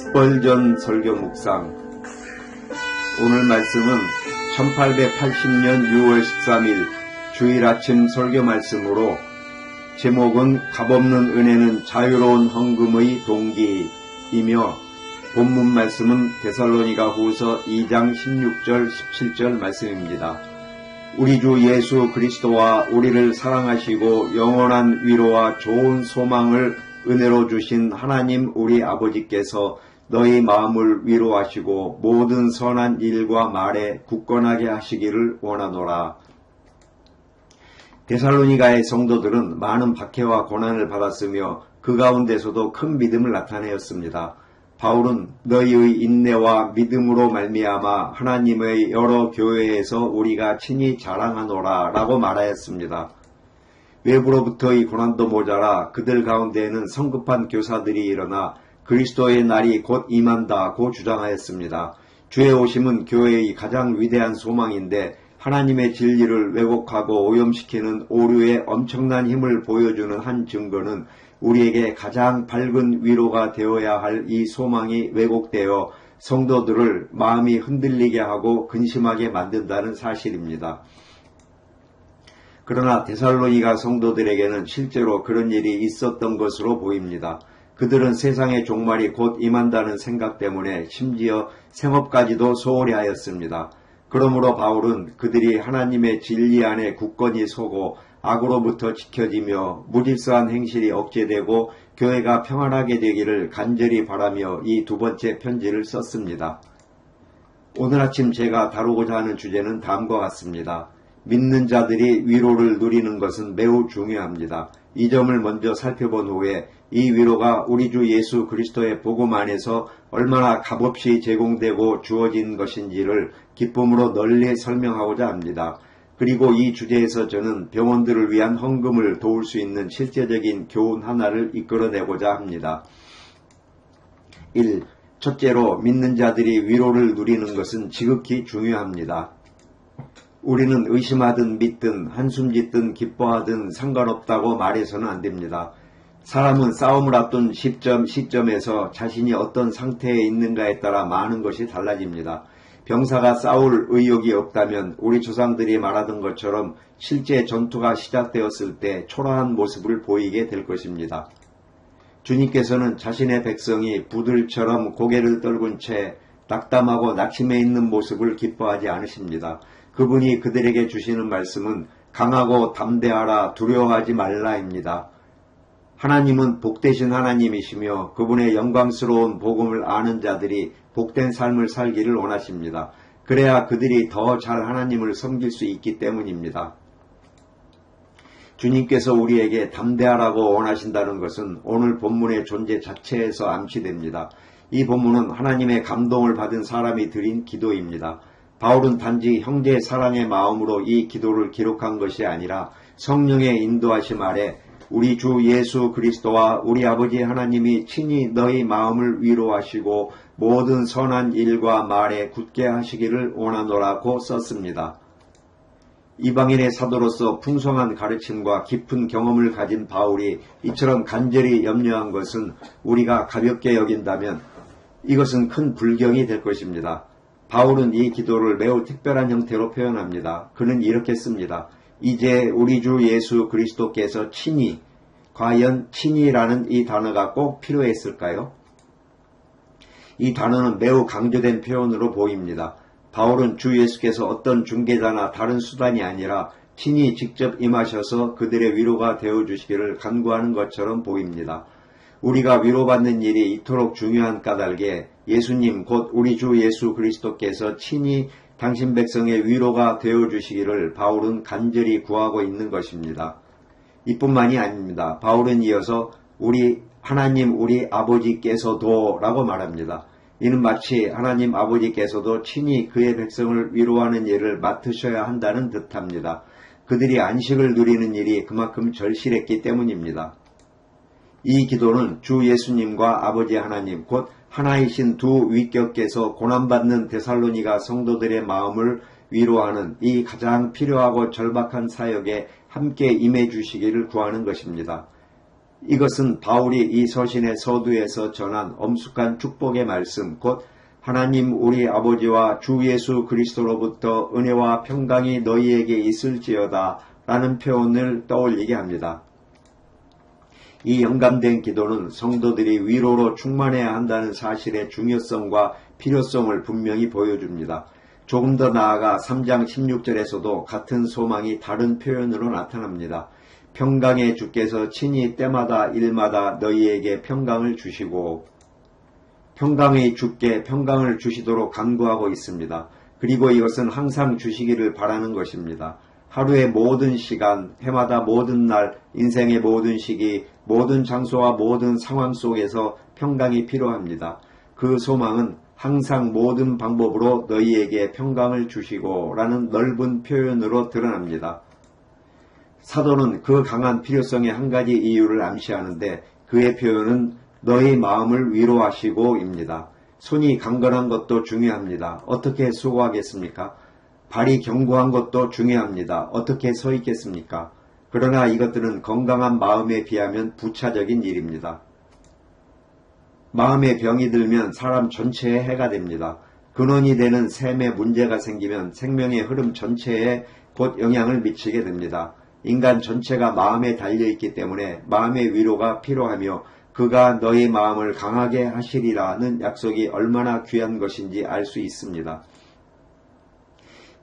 스펄전 설교 묵상. 오늘 말씀은 1880년 6월 13일 주일 아침 설교 말씀으로 제목은 값없는 은혜는 자유로운 헌금의 동기이며 본문 말씀은 데살로니가 후서 2장 16절 17절 말씀입니다. 우리 주 예수 그리스도와 우리를 사랑하시고 영원한 위로와 좋은 소망을 은혜로 주신 하나님 우리 아버지께서 너희 마음을 위로하시고 모든 선한 일과 말에 굳건하게 하시기를 원하노라. 데살로니가의 성도들은 많은 박해와 고난을 받았으며 그 가운데서도 큰 믿음을 나타내었습니다. 바울은 너희의 인내와 믿음으로 말미암아 하나님의 여러 교회에서 우리가 친히 자랑하노라 라고 말하였습니다. 외부로부터의 고난도 모자라 그들 가운데에는 성급한 교사들이 일어나 그리스도의 날이 곧 임한다고 주장하였습니다. 주의 오심은 교회의 가장 위대한 소망인데 하나님의 진리를 왜곡하고 오염시키는 오류의 엄청난 힘을 보여주는 한 증거는 우리에게 가장 밝은 위로가 되어야 할 이 소망이 왜곡되어 성도들을 마음이 흔들리게 하고 근심하게 만든다는 사실입니다. 그러나 데살로니가 성도들에게는 실제로 그런 일이 있었던 것으로 보입니다. 그들은 세상의 종말이 곧 임한다는 생각 때문에 심지어 생업까지도 소홀히 하였습니다. 그러므로 바울은 그들이 하나님의 진리 안에 굳건히 서고 악으로부터 지켜지며 무질서한 행실이 억제되고 교회가 평안하게 되기를 간절히 바라며 이 두 번째 편지를 썼습니다. 오늘 아침 제가 다루고자 하는 주제는 다음과 같습니다. 믿는 자들이 위로를 누리는 것은 매우 중요합니다. 이 점을 먼저 살펴본 후에 이 위로가 우리 주 예수 그리스도의 복음 안에서 얼마나 값없이 제공되고 주어진 것인지를 기쁨으로 널리 설명하고자 합니다. 그리고 이 주제에서 저는 병원들을 위한 헌금을 도울 수 있는 실제적인 교훈 하나를 이끌어내고자 합니다. 1. 첫째로 믿는 자들이 위로를 누리는 것은 지극히 중요합니다. 우리는 의심하든 믿든 한숨 짓든 기뻐하든 상관없다고 말해서는 안 됩니다. 사람은 싸움을 앞둔 시점에서 자신이 어떤 상태에 있는가에 따라 많은 것이 달라집니다. 병사가 싸울 의욕이 없다면 우리 조상들이 말하던 것처럼 실제 전투가 시작되었을 때 초라한 모습을 보이게 될 것입니다. 주님께서는 자신의 백성이 부들처럼 고개를 떨군 채 낙담하고 낙심해 있는 모습을 기뻐하지 않으십니다. 그분이 그들에게 주시는 말씀은 강하고 담대하라 두려워하지 말라입니다. 하나님은 복되신 하나님이시며 그분의 영광스러운 복음을 아는 자들이 복된 삶을 살기를 원하십니다. 그래야 그들이 더 잘 하나님을 섬길 수 있기 때문입니다. 주님께서 우리에게 담대하라고 원하신다는 것은 오늘 본문의 존재 자체에서 암시됩니다. 이 본문은 하나님의 감동을 받은 사람이 드린 기도입니다. 바울은 단지 형제의 사랑의 마음으로 이 기도를 기록한 것이 아니라 성령의 인도하심 아래 우리 주 예수 그리스도와 우리 아버지 하나님이 친히 너희 마음을 위로하시고 모든 선한 일과 말에 굳게 하시기를 원하노라고 썼습니다. 이방인의 사도로서 풍성한 가르침과 깊은 경험을 가진 바울이 이처럼 간절히 염려한 것은 우리가 가볍게 여긴다면 이것은 큰 불경이 될 것입니다. 바울은 이 기도를 매우 특별한 형태로 표현합니다. 그는 이렇게 씁니다. 이제 우리 주 예수 그리스도께서 친히, 과연 친히라는 이 단어가 꼭 필요했을까요? 이 단어는 매우 강조된 표현으로 보입니다. 바울은 주 예수께서 어떤 중개자나 다른 수단이 아니라 친히 직접 임하셔서 그들의 위로가 되어주시기를 간구하는 것처럼 보입니다. 우리가 위로받는 일이 이토록 중요한 까닭에 예수님 곧 우리 주 예수 그리스도께서 친히 당신 백성의 위로가 되어주시기를 바울은 간절히 구하고 있는 것입니다. 이뿐만이 아닙니다. 바울은 이어서 우리 하나님 우리 아버지께서도 라고 말합니다. 이는 마치 하나님 아버지께서도 친히 그의 백성을 위로하는 일을 맡으셔야 한다는 듯합니다. 그들이 안식을 누리는 일이 그만큼 절실했기 때문입니다. 이 기도는 주 예수님과 아버지 하나님 곧 하나이신 두 위격께서 고난받는 데살로니가 성도들의 마음을 위로하는 이 가장 필요하고 절박한 사역에 함께 임해 주시기를 구하는 것입니다. 이것은 바울이 이 서신의 서두에서 전한 엄숙한 축복의 말씀, 곧 하나님 우리 아버지와 주 예수 그리스도로부터 은혜와 평강이 너희에게 있을지어다 라는 표현을 떠올리게 합니다. 이 영감된 기도는 성도들이 위로로 충만해야 한다는 사실의 중요성과 필요성을 분명히 보여줍니다. 조금 더 나아가 3장 16절에서도 같은 소망이 다른 표현으로 나타납니다. 평강의 주께서 친히 때마다 일마다 너희에게 평강을 주시고, 평강의 주께 평강을 주시도록 간구하고 있습니다. 그리고 이것은 항상 주시기를 바라는 것입니다. 하루의 모든 시간, 해마다 모든 날, 인생의 모든 시기, 모든 장소와 모든 상황 속에서 평강이 필요합니다. 그 소망은 항상 모든 방법으로 너희에게 평강을 주시고 라는 넓은 표현으로 드러납니다. 사도는 그 강한 필요성의 한 가지 이유를 암시하는데 그의 표현은 너희 마음을 위로하시고입니다. 손이 강건한 것도 중요합니다. 어떻게 수고하겠습니까? 발이 견고한 것도 중요합니다. 어떻게 서 있겠습니까? 그러나 이것들은 건강한 마음에 비하면 부차적인 일입니다. 마음에 병이 들면 사람 전체에 해가 됩니다. 근원이 되는 셈에 문제가 생기면 생명의 흐름 전체에 곧 영향을 미치게 됩니다. 인간 전체가 마음에 달려있기 때문에 마음의 위로가 필요하며 그가 너희 마음을 강하게 하시리라는 약속이 얼마나 귀한 것인지 알 수 있습니다.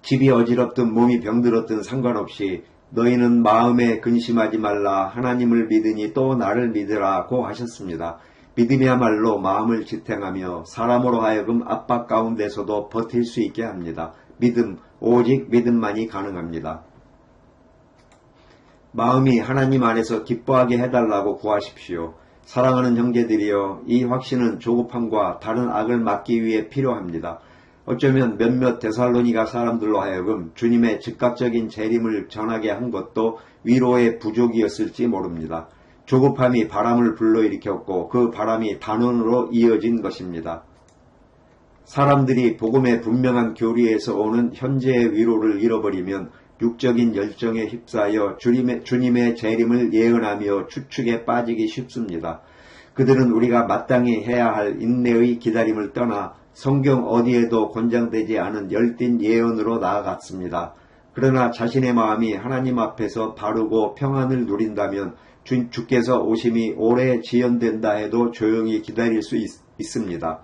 집이 어지럽든 몸이 병들었든 상관없이 너희는 마음에 근심하지 말라 하나님을 믿으니 또 나를 믿으라고 하셨습니다. 믿음이야말로 마음을 지탱하며 사람으로 하여금 압박 가운데서도 버틸 수 있게 합니다. 믿음, 오직 믿음만이 가능합니다. 마음이 하나님 안에서 기뻐하게 해달라고 구하십시오. 사랑하는 형제들이여, 이 확신은 조급함과 다른 악을 막기 위해 필요합니다. 어쩌면 몇몇 데살로니가 사람들로 하여금 주님의 즉각적인 재림을 전하게 한 것도 위로의 부족이었을지 모릅니다. 조급함이 바람을 불러일으켰고 그 바람이 단원으로 이어진 것입니다. 사람들이 복음의 분명한 교리에서 오는 현재의 위로를 잃어버리면 육적인 열정에 휩싸여 주님의 재림을 예언하며 추측에 빠지기 쉽습니다. 그들은 우리가 마땅히 해야 할 인내의 기다림을 떠나 성경 어디에도 권장되지 않은 열띤 예언으로 나아갔습니다. 그러나 자신의 마음이 하나님 앞에서 바르고 평안을 누린다면 주께서 오심이 오래 지연된다 해도 조용히 기다릴 수 있습니다.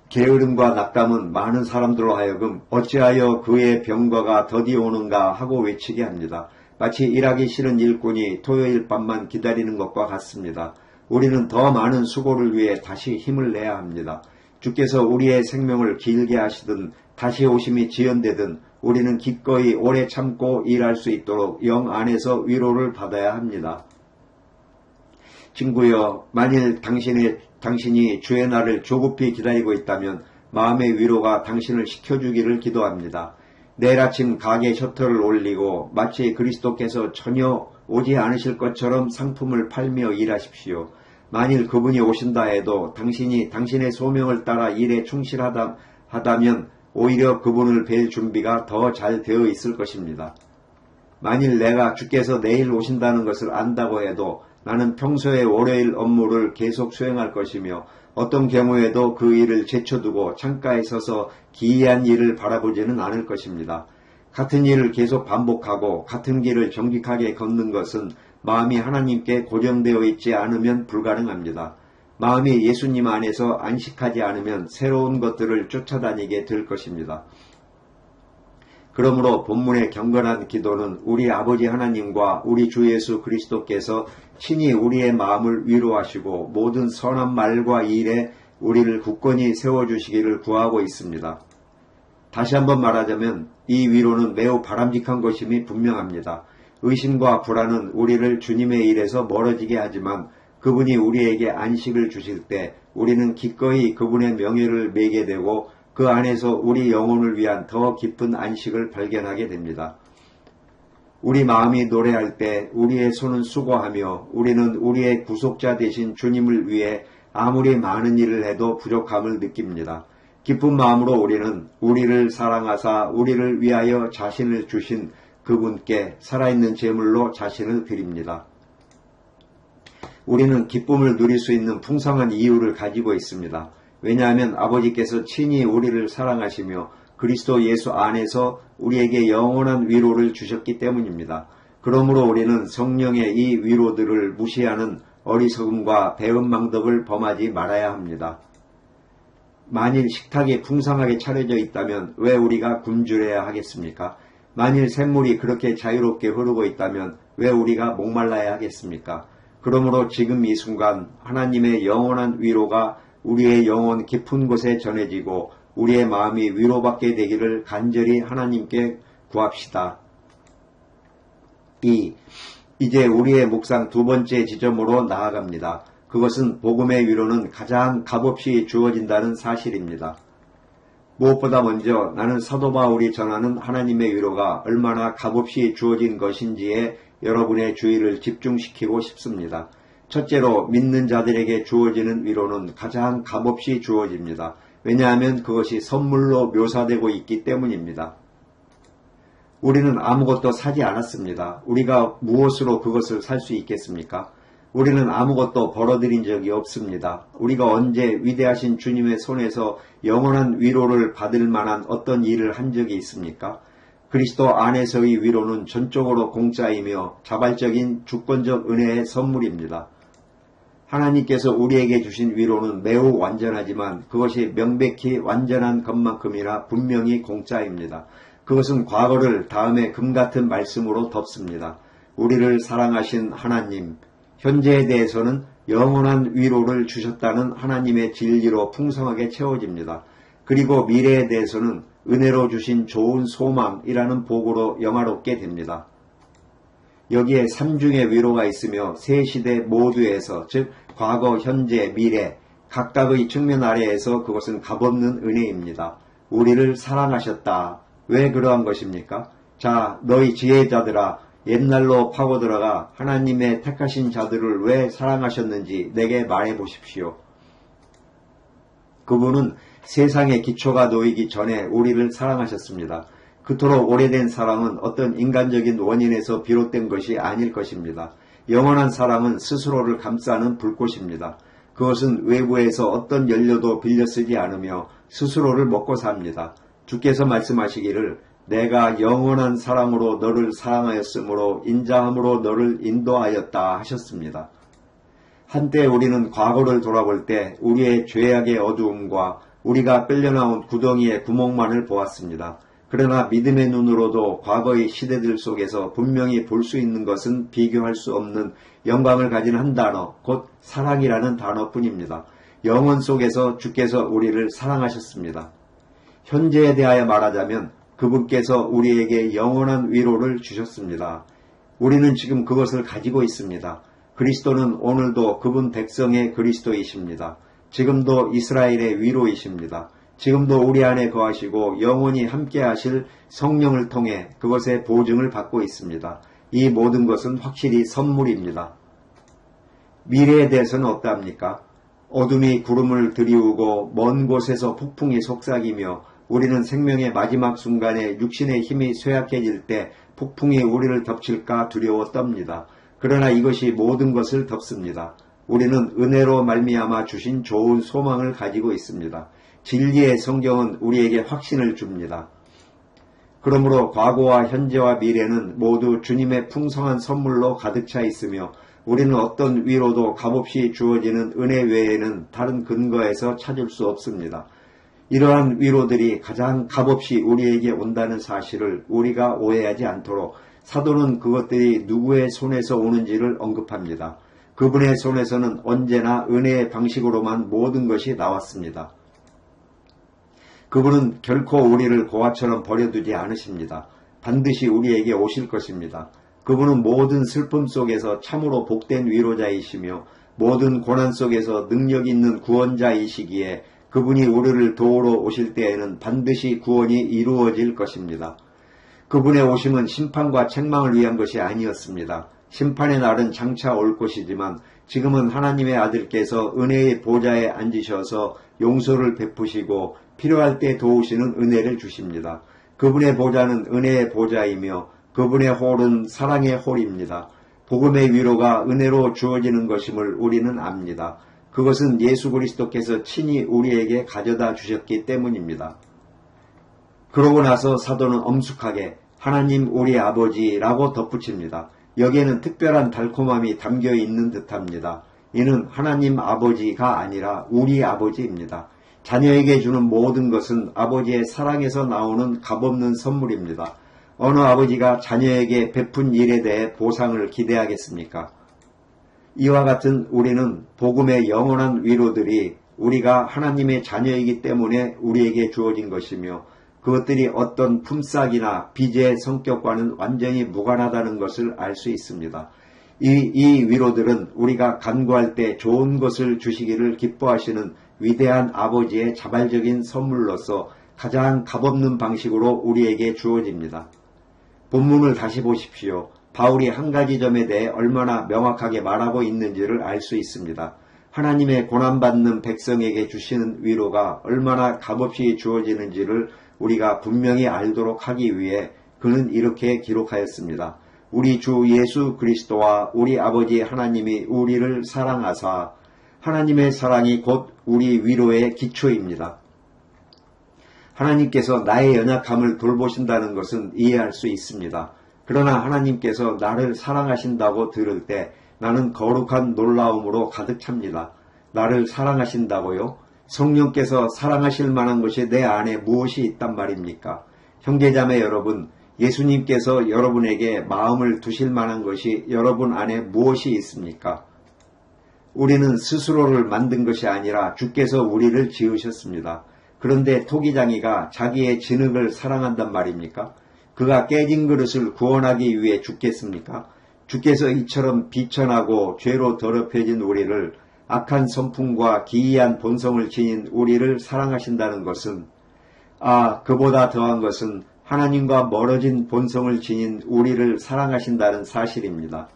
게으름과 낙담은 많은 사람들로 하여금 어찌하여 그의 병과가 더디 오는가 하고 외치게 합니다. 마치 일하기 싫은 일꾼이 토요일 밤만 기다리는 것과 같습니다. 우리는 더 많은 수고를 위해 다시 힘을 내야 합니다. 주께서 우리의 생명을 길게 하시든 다시 오심이 지연되든 우리는 기꺼이 오래 참고 일할 수 있도록 영 안에서 위로를 받아야 합니다. 친구여, 만일 당신이 주의 날을 조급히 기다리고 있다면 마음의 위로가 당신을 시켜주기를 기도합니다. 내일 아침 가게 셔터를 올리고 마치 그리스도께서 전혀 오지 않으실 것처럼 상품을 팔며 일하십시오. 만일 그분이 오신다 해도 당신이 당신의 소명을 따라 일에 충실하다면 오히려 그분을 뵐 준비가 더 잘 되어 있을 것입니다. 만일 내가 주께서 내일 오신다는 것을 안다고 해도 나는 평소에 월요일 업무를 계속 수행할 것이며 어떤 경우에도 그 일을 제쳐두고 창가에 서서 기이한 일을 바라보지는 않을 것입니다. 같은 일을 계속 반복하고 같은 길을 정직하게 걷는 것은 마음이 하나님께 고정되어 있지 않으면 불가능합니다. 마음이 예수님 안에서 안식하지 않으면 새로운 것들을 쫓아다니게 될 것입니다. 그러므로 본문의 경건한 기도는 우리 아버지 하나님과 우리 주 예수 그리스도께서 친히 우리의 마음을 위로하시고 모든 선한 말과 일에 우리를 굳건히 세워주시기를 구하고 있습니다. 다시 한번 말하자면 이 위로는 매우 바람직한 것임이 분명합니다. 의심과 불안은 우리를 주님의 일에서 멀어지게 하지만 그분이 우리에게 안식을 주실 때 우리는 기꺼이 그분의 명예를 매게 되고 그 안에서 우리 영혼을 위한 더 깊은 안식을 발견하게 됩니다. 우리 마음이 노래할 때 우리의 손은 수고하며 우리는 우리의 구속자 되신 주님을 위해 아무리 많은 일을 해도 부족함을 느낍니다. 기쁜 마음으로 우리는 우리를 사랑하사 우리를 위하여 자신을 주신 그분께 살아있는 제물로 자신을 드립니다. 우리는 기쁨을 누릴 수 있는 풍성한 이유를 가지고 있습니다. 왜냐하면 아버지께서 친히 우리를 사랑하시며 그리스도 예수 안에서 우리에게 영원한 위로를 주셨기 때문입니다. 그러므로 우리는 성령의 이 위로들을 무시하는 어리석음과 배은망덕을 범하지 말아야 합니다. 만일 식탁이 풍성하게 차려져 있다면 왜 우리가 굶주려야 하겠습니까? 만일 샘물이 그렇게 자유롭게 흐르고 있다면 왜 우리가 목말라야 하겠습니까? 그러므로 지금 이 순간 하나님의 영원한 위로가 우리의 영혼 깊은 곳에 전해지고 우리의 마음이 위로받게 되기를 간절히 하나님께 구합시다. 이제 우리의 묵상 두 번째 지점으로 나아갑니다. 그것은 복음의 위로는 가장 값없이 주어진다는 사실입니다. 무엇보다 먼저 나는 사도 바울이 전하는 하나님의 위로가 얼마나 값없이 주어진 것인지에 여러분의 주의를 집중시키고 싶습니다. 첫째로 믿는 자들에게 주어지는 위로는 가장 값없이 주어집니다. 왜냐하면 그것이 선물로 묘사되고 있기 때문입니다. 우리는 아무것도 사지 않았습니다. 우리가 무엇으로 그것을 살 수 있겠습니까? 우리는 아무것도 벌어들인 적이 없습니다. 우리가 언제 위대하신 주님의 손에서 영원한 위로를 받을 만한 어떤 일을 한 적이 있습니까? 그리스도 안에서의 위로는 전적으로 공짜이며 자발적인 주권적 은혜의 선물입니다. 하나님께서 우리에게 주신 위로는 매우 완전하지만 그것이 명백히 완전한 것만큼이나 분명히 공짜입니다. 그것은 과거를 다음에 금같은 말씀으로 덮습니다. 우리를 사랑하신 하나님, 현재에 대해서는 영원한 위로를 주셨다는 하나님의 진리로 풍성하게 채워집니다. 그리고 미래에 대해서는 은혜로 주신 좋은 소망이라는 복으로 영화롭게 됩니다. 여기에 삼중의 위로가 있으며 세 시대 모두에서, 즉 과거, 현재, 미래 각각의 측면 아래에서 그것은 값없는 은혜입니다. 우리를 사랑하셨다. 왜 그러한 것입니까? 자, 너희 지혜자들아, 옛날로 파고들어가 하나님의 택하신 자들을 왜 사랑하셨는지 내게 말해보십시오. 그분은 세상의 기초가 놓이기 전에 우리를 사랑하셨습니다. 그토록 오래된 사랑은 어떤 인간적인 원인에서 비롯된 것이 아닐 것입니다. 영원한 사랑은 스스로를 감싸는 불꽃입니다. 그것은 외부에서 어떤 연료도 빌려 쓰지 않으며 스스로를 먹고 삽니다. 주께서 말씀하시기를 내가 영원한 사랑으로 너를 사랑하였으므로 인자함으로 너를 인도하였다 하셨습니다. 한때 우리는 과거를 돌아볼 때 우리의 죄악의 어두움과 우리가 끌려나온 구덩이의 구멍만을 보았습니다. 그러나 믿음의 눈으로도 과거의 시대들 속에서 분명히 볼 수 있는 것은 비교할 수 없는 영광을 가진 한 단어, 곧 사랑이라는 단어뿐입니다. 영원 속에서 주께서 우리를 사랑하셨습니다. 현재에 대하여 말하자면 그분께서 우리에게 영원한 위로를 주셨습니다. 우리는 지금 그것을 가지고 있습니다. 그리스도는 오늘도 그분 백성의 그리스도이십니다. 지금도 이스라엘의 위로이십니다. 지금도 우리 안에 거하시고 영원히 함께 하실 성령을 통해 그것의 보증을 받고 있습니다. 이 모든 것은 확실히 선물입니다. 미래에 대해서는 어떠합니까? 어둠이 구름을 드리우고 먼 곳에서 폭풍이 속삭이며 우리는 생명의 마지막 순간에 육신의 힘이 쇠약해질 때 폭풍이 우리를 덮칠까 두려워 떱니다. 그러나 이것이 모든 것을 덮습니다. 우리는 은혜로 말미암아 주신 좋은 소망을 가지고 있습니다. 진리의 성경은 우리에게 확신을 줍니다. 그러므로 과거와 현재와 미래는 모두 주님의 풍성한 선물로 가득 차 있으며 우리는 어떤 위로도 값없이 주어지는 은혜 외에는 다른 근거에서 찾을 수 없습니다. 이러한 위로들이 가장 값없이 우리에게 온다는 사실을 우리가 오해하지 않도록 사도는 그것들이 누구의 손에서 오는지를 언급합니다. 그분의 손에서는 언제나 은혜의 방식으로만 모든 것이 나왔습니다. 그분은 결코 우리를 고아처럼 버려두지 않으십니다. 반드시 우리에게 오실 것입니다. 그분은 모든 슬픔 속에서 참으로 복된 위로자이시며 모든 고난 속에서 능력 있는 구원자이시기에 그분이 우리를 도우러 오실 때에는 반드시 구원이 이루어질 것입니다. 그분의 오심은 심판과 책망을 위한 것이 아니었습니다. 심판의 날은 장차 올 것이지만 지금은 하나님의 아들께서 은혜의 보좌에 앉으셔서 용서를 베푸시고 필요할 때 도우시는 은혜를 주십니다. 그분의 보좌는 은혜의 보좌이며 그분의 홀은 사랑의 홀입니다. 복음의 위로가 은혜로 주어지는 것임을 우리는 압니다. 그것은 예수 그리스도께서 친히 우리에게 가져다 주셨기 때문입니다. 그러고 나서 사도는 엄숙하게 하나님 우리 아버지라고 덧붙입니다. 여기에는 특별한 달콤함이 담겨 있는 듯합니다. 이는 하나님 아버지가 아니라 우리 아버지입니다. 자녀에게 주는 모든 것은 아버지의 사랑에서 나오는 값없는 선물입니다. 어느 아버지가 자녀에게 베푼 일에 대해 보상을 기대하겠습니까? 이와 같은 우리는 복음의 영원한 위로들이 우리가 하나님의 자녀이기 때문에 우리에게 주어진 것이며 그것들이 어떤 품삯이나 빚의 성격과는 완전히 무관하다는 것을 알 수 있습니다. 이 위로들은 우리가 간구할 때 좋은 것을 주시기를 기뻐하시는 위대한 아버지의 자발적인 선물로서 가장 값없는 방식으로 우리에게 주어집니다. 본문을 다시 보십시오. 바울이 한 가지 점에 대해 얼마나 명확하게 말하고 있는지를 알 수 있습니다. 하나님의 고난받는 백성에게 주시는 위로가 얼마나 값없이 주어지는지를 우리가 분명히 알도록 하기 위해 그는 이렇게 기록하였습니다. 우리 주 예수 그리스도와 우리 아버지 하나님이 우리를 사랑하사 하나님의 사랑이 곧 우리 위로의 기초입니다. 하나님께서 나의 연약함을 돌보신다는 것은 이해할 수 있습니다. 그러나 하나님께서 나를 사랑하신다고 들을 때 나는 거룩한 놀라움으로 가득 찹니다. 나를 사랑하신다고요? 성령께서 사랑하실 만한 것이 내 안에 무엇이 있단 말입니까? 형제자매 여러분, 예수님께서 여러분에게 마음을 두실 만한 것이 여러분 안에 무엇이 있습니까? 우리는 스스로를 만든 것이 아니라 주께서 우리를 지으셨습니다. 그런데 토기장이가 자기의 진흙을 사랑한단 말입니까? 그가 깨진 그릇을 구원하기 위해 죽겠습니까? 주께서 이처럼 비천하고 죄로 더럽혀진 우리를 악한 성품과 기이한 본성을 지닌 우리를 사랑하신다는 것은 그보다 더한 것은 하나님과 멀어진 본성을 지닌 우리를 사랑하신다는 사실입니다.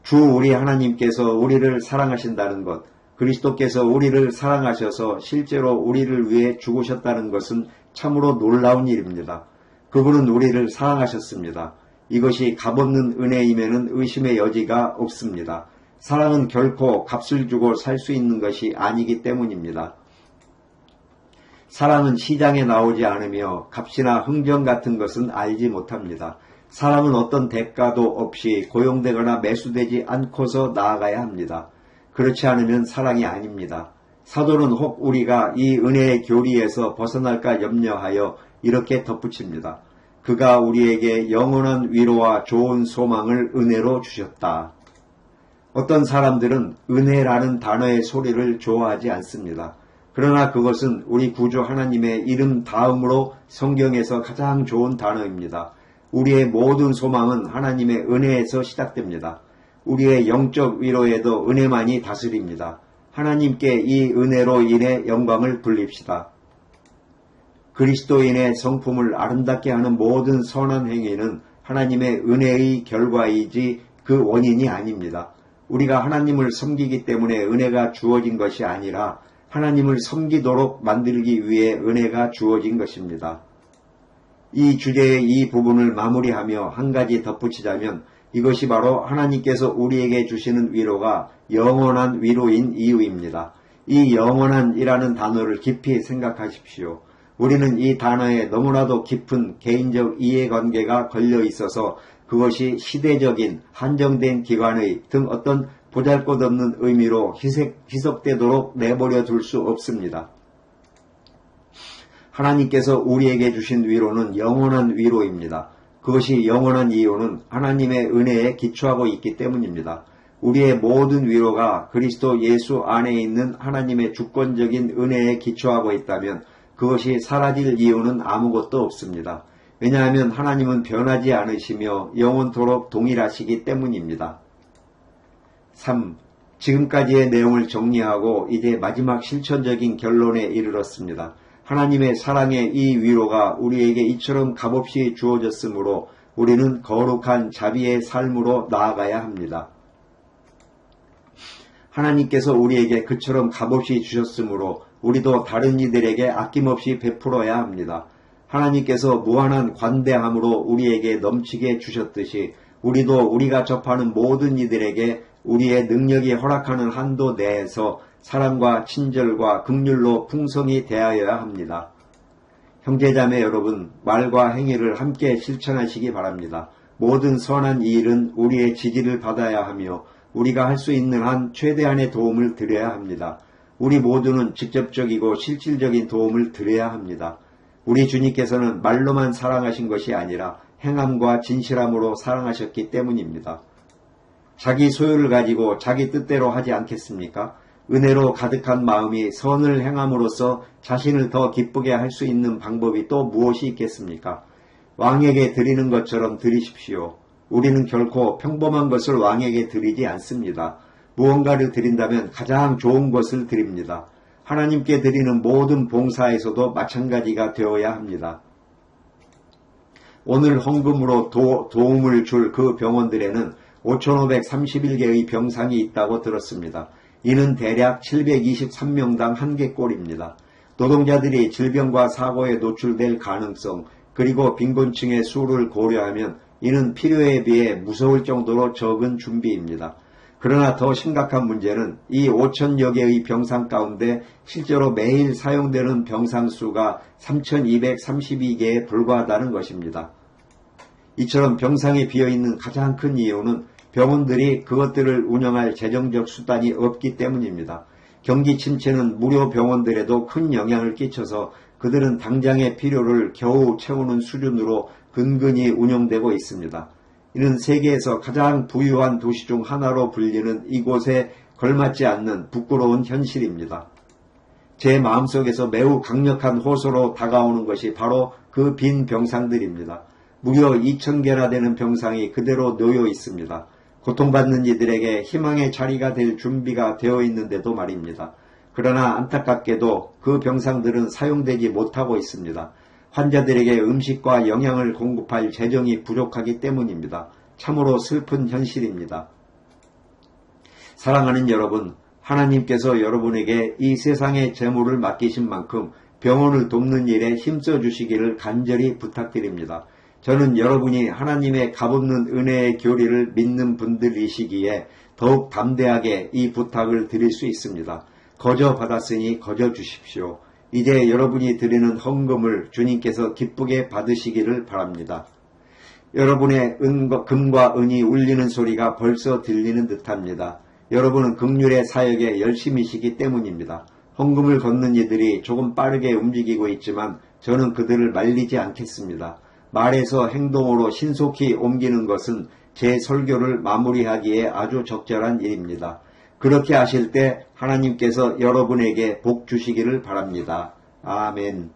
주 우리 하나님께서 우리를 사랑하신다는 것, 그리스도께서 우리를 사랑하셔서 실제로 우리를 위해 죽으셨다는 것은 참으로 놀라운 일입니다. 그분은 우리를 사랑하셨습니다. 이것이 값없는 은혜임에는 의심의 여지가 없습니다. 사랑은 결코 값을 주고 살 수 있는 것이 아니기 때문입니다. 사랑은 시장에 나오지 않으며 값이나 흥정 같은 것은 알지 못합니다. 사랑은 어떤 대가도 없이 고용되거나 매수되지 않고서 나아가야 합니다. 그렇지 않으면 사랑이 아닙니다. 사도는 혹 우리가 이 은혜의 교리에서 벗어날까 염려하여 이렇게 덧붙입니다. 그가 우리에게 영원한 위로와 좋은 소망을 은혜로 주셨다. 어떤 사람들은 은혜라는 단어의 소리를 좋아하지 않습니다. 그러나 그것은 우리 구주 하나님의 이름 다음으로 성경에서 가장 좋은 단어입니다. 우리의 모든 소망은 하나님의 은혜에서 시작됩니다. 우리의 영적 위로에도 은혜만이 다스립니다. 하나님께 이 은혜로 인해 영광을 돌립시다. 그리스도인의 성품을 아름답게 하는 모든 선한 행위는 하나님의 은혜의 결과이지 그 원인이 아닙니다. 우리가 하나님을 섬기기 때문에 은혜가 주어진 것이 아니라 하나님을 섬기도록 만들기 위해 은혜가 주어진 것입니다. 이 주제의 이 부분을 마무리하며 한 가지 덧붙이자면 이것이 바로 하나님께서 우리에게 주시는 위로가 영원한 위로인 이유입니다. 이 영원한이라는 단어를 깊이 생각하십시오. 우리는 이 단어에 너무나도 깊은 개인적 이해관계가 걸려 있어서 그것이 시대적인 한정된 기관의 등 어떤 보잘것없는 의미로 희석되도록 내버려 둘 수 없습니다. 하나님께서 우리에게 주신 위로는 영원한 위로입니다. 그것이 영원한 이유는 하나님의 은혜에 기초하고 있기 때문입니다. 우리의 모든 위로가 그리스도 예수 안에 있는 하나님의 주권적인 은혜에 기초하고 있다면 그것이 사라질 이유는 아무것도 없습니다. 왜냐하면 하나님은 변하지 않으시며 영원토록 동일하시기 때문입니다. 3. 지금까지의 내용을 정리하고 이제 마지막 실천적인 결론에 이르렀습니다. 하나님의 사랑의 이 위로가 우리에게 이처럼 값없이 주어졌으므로 우리는 거룩한 자비의 삶으로 나아가야 합니다. 하나님께서 우리에게 그처럼 값없이 주셨으므로 우리도 다른 이들에게 아낌없이 베풀어야 합니다. 하나님께서 무한한 관대함으로 우리에게 넘치게 주셨듯이 우리도 우리가 접하는 모든 이들에게 우리의 능력이 허락하는 한도 내에서 사랑과 친절과 긍휼로 풍성히 대하여야 합니다. 형제자매 여러분, 말과 행위를 함께 실천하시기 바랍니다. 모든 선한 일은 우리의 지지를 받아야 하며 우리가 할 수 있는 한 최대한의 도움을 드려야 합니다. 우리 모두는 직접적이고 실질적인 도움을 드려야 합니다. 우리 주님께서는 말로만 사랑하신 것이 아니라 행함과 진실함으로 사랑하셨기 때문입니다. 자기 소유를 가지고 자기 뜻대로 하지 않겠습니까? 은혜로 가득한 마음이 선을 행함으로써 자신을 더 기쁘게 할 수 있는 방법이 또 무엇이 있겠습니까? 왕에게 드리는 것처럼 드리십시오. 우리는 결코 평범한 것을 왕에게 드리지 않습니다. 무언가를 드린다면 가장 좋은 것을 드립니다. 하나님께 드리는 모든 봉사에서도 마찬가지가 되어야 합니다. 오늘 헌금으로 도움을 줄 그 병원들에는 5,531개의 병상이 있다고 들었습니다. 이는 대략 723명당 1개꼴입니다. 노동자들이 질병과 사고에 노출될 가능성, 그리고 빈곤층의 수를 고려하면 이는 필요에 비해 무서울 정도로 적은 준비입니다. 그러나 더 심각한 문제는 이 5,000여 개의 병상 가운데 실제로 매일 사용되는 병상 수가 3,232개에 불과하다는 것입니다. 이처럼 병상이 비어있는 가장 큰 이유는 병원들이 그것들을 운영할 재정적 수단이 없기 때문입니다. 경기 침체는 무료 병원들에도 큰 영향을 끼쳐서 그들은 당장의 필요를 겨우 채우는 수준으로 근근히 운영되고 있습니다. 이는 세계에서 가장 부유한 도시 중 하나로 불리는 이곳에 걸맞지 않는 부끄러운 현실입니다. 제 마음속에서 매우 강력한 호소로 다가오는 것이 바로 그 빈 병상들입니다. 무려 2,000개나 되는 병상이 그대로 놓여 있습니다. 고통받는 이들에게 희망의 자리가 될 준비가 되어 있는데도 말입니다. 그러나 안타깝게도 그 병상들은 사용되지 못하고 있습니다. 환자들에게 음식과 영양을 공급할 재정이 부족하기 때문입니다. 참으로 슬픈 현실입니다. 사랑하는 여러분, 하나님께서 여러분에게 이 세상의 재물을 맡기신 만큼 병원을 돕는 일에 힘써 주시기를 간절히 부탁드립니다. 저는 여러분이 하나님의 값없는 은혜의 교리를 믿는 분들이시기에 더욱 담대하게 이 부탁을 드릴 수 있습니다. 거저 받았으니 거저 주십시오. 이제 여러분이 드리는 헌금을 주님께서 기쁘게 받으시기를 바랍니다. 여러분의 금과 은이 울리는 소리가 벌써 들리는 듯합니다. 여러분은 긍휼의 사역에 열심이시기 때문입니다. 헌금을 걷는 이들이 조금 빠르게 움직이고 있지만 저는 그들을 말리지 않겠습니다. 말에서 행동으로 신속히 옮기는 것은 제 설교를 마무리하기에 아주 적절한 일입니다. 그렇게 하실 때 하나님께서 여러분에게 복 주시기를 바랍니다. 아멘.